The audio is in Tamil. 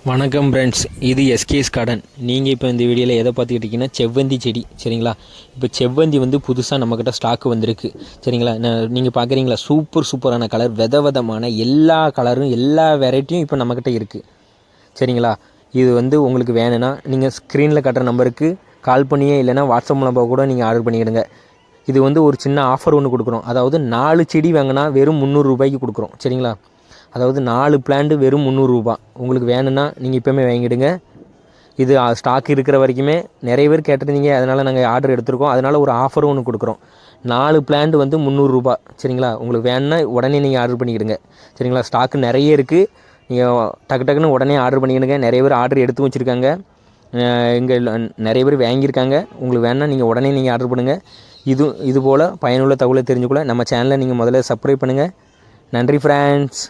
வணக்கம் ஃப்ரெண்ட்ஸ், இது எஸ்கேஎஸ் கார்டன். நீங்கள் இப்போ இந்த வீடியோவில் எதை பார்த்துக்கிட்டு இருக்கீங்கன்னா செவ்வந்தி செடி. சரிங்களா? இப்போ செவ்வந்தி வந்து புதுசாக நம்மக்கிட்ட ஸ்டாக்கு வந்திருக்கு. சரிங்களா? நீங்கள் பார்க்குறீங்களா, சூப்பரான கலர், விதமான எல்லா கலரும் எல்லா வெரைட்டியும் இப்போ நம்மக்கிட்ட இருக்குது. சரிங்களா? இது வந்து உங்களுக்கு வேணும்னா நீங்கள் ஸ்க்ரீனில் காட்டுற நம்பருக்கு கால் பண்ணியே இல்லைனா வாட்ஸ்அப் மூலமாக கூட நீங்கள் ஆர்டர் பண்ணிவிடுங்க. இது வந்து ஒரு சின்ன ஆஃபர் ஒன்று கொடுக்குறோம். அதாவது 4 செடி வாங்கினா வெறும் 300 ரூபாய்க்கு கொடுக்குறோம். சரிங்களா? அதாவது 4 பிளான்ட்டு வெறும் 300 ரூபா. உங்களுக்கு வேணும்னா நீங்கள் இப்போவுமே வாங்கிடுங்க. இது ஸ்டாக் இருக்கிற வரைக்குமே நிறைய பேர் கேட்டிருந்தீங்க, அதனால் நாங்கள் ஆர்டர் எடுத்திருக்கோம். அதனால் ஒரு ஆஃபரும் ஒன்று கொடுக்குறோம். 4 பிளான்ட் வந்து 300 ரூபா. சரிங்களா? உங்களுக்கு வேணும்னா உடனே நீங்கள் ஆர்டர் பண்ணிக்கிடுங்க. சரிங்களா? ஸ்டாக்கு நிறைய இருக்குது. நீங்கள் டக்குன்னு உடனே ஆர்டர் பண்ணிக்கிடுங்க. நிறைய பேர் ஆர்டர் எடுத்து வச்சுருக்காங்க. இங்கே நிறைய பேர் வாங்கியிருக்காங்க. உங்களுக்கு வேணும்னா நீங்கள் உடனே நீங்கள் ஆர்டர் பண்ணுங்கள். இது போல் பயனுள்ள தகவலை தெரிஞ்சுக்கொள்ள நம்ம சேனலை நீங்கள் முதல்ல சப்ஸ்கிரைப் பண்ணுங்கள். நன்றி ஃப்ரெண்ட்ஸ்.